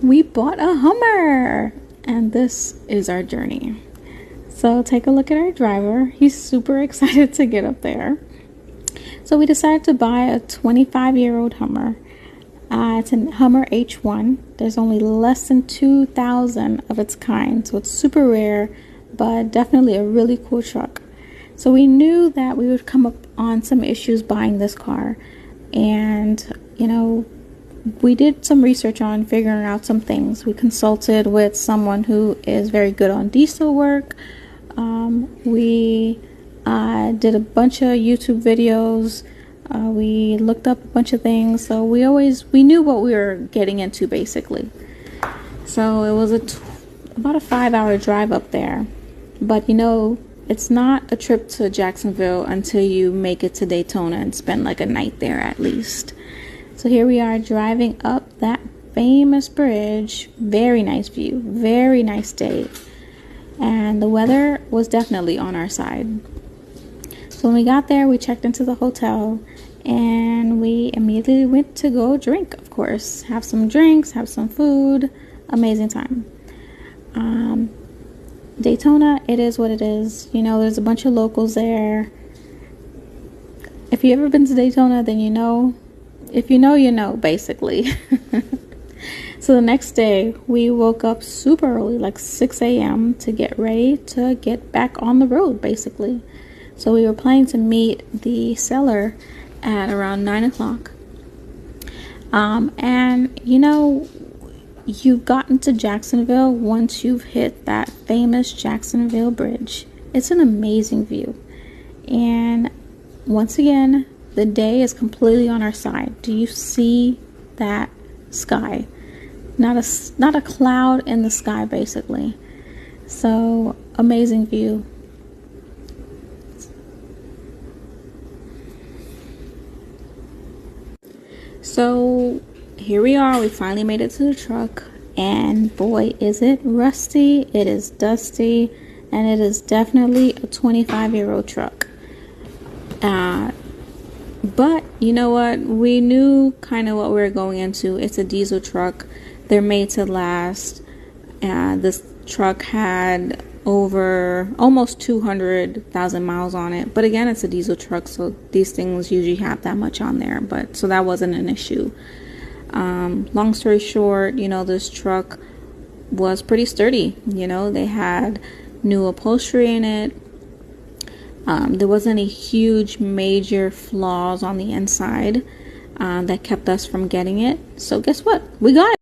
we bought a Hummer, and this is our journey. So take a look at our driver. He's super excited to get up there. So we decided to buy a 25-year-old Hummer. It's a Hummer H1. There's only less than 2,000 of its kind, so it's super rare, but definitely a really cool truck. So we knew that we would come up on some issues buying this car, and we did some research on figuring out some things. We consulted with someone who is very good on diesel work. We did a bunch of YouTube videos. We looked up a bunch of things. So we knew what we were getting into basically. So it was about a 5-hour drive up there. But it's not a trip to Jacksonville until you make it to Daytona and spend like a night there at least. So here we are driving up that famous bridge. Very nice view, very nice day. And the weather was definitely on our side. So when we got there, we checked into the hotel and we immediately went to go drink, of course. Have some drinks, have some food. Amazing time. Daytona, it is what it is. There's a bunch of locals there. If you've ever been to Daytona, then you know. If you know, basically. So the next day, we woke up super early, like 6 a.m. to get ready to get back on the road, basically. So we were planning to meet the seller at around 9 o'clock. And, you've gotten to Jacksonville once you've hit that famous Jacksonville Bridge. It's an amazing view. And once again, the day is completely on our side. Do you see that sky? Not a cloud in the sky, basically. So, amazing view. So, here we are. We finally made it to the truck. And boy, is it rusty. It is dusty. And it is definitely a 25-year-old truck. But you know what? We knew kind of what we were going into. It's a diesel truck. They're made to last. This truck had over almost 200,000 miles on it. But again, it's a diesel truck, so these things usually have that much on there. So that wasn't an issue. Long story short, this truck was pretty sturdy. They had new upholstery in it. There wasn't any huge major flaws on the inside that kept us from getting it. So guess what? We got it.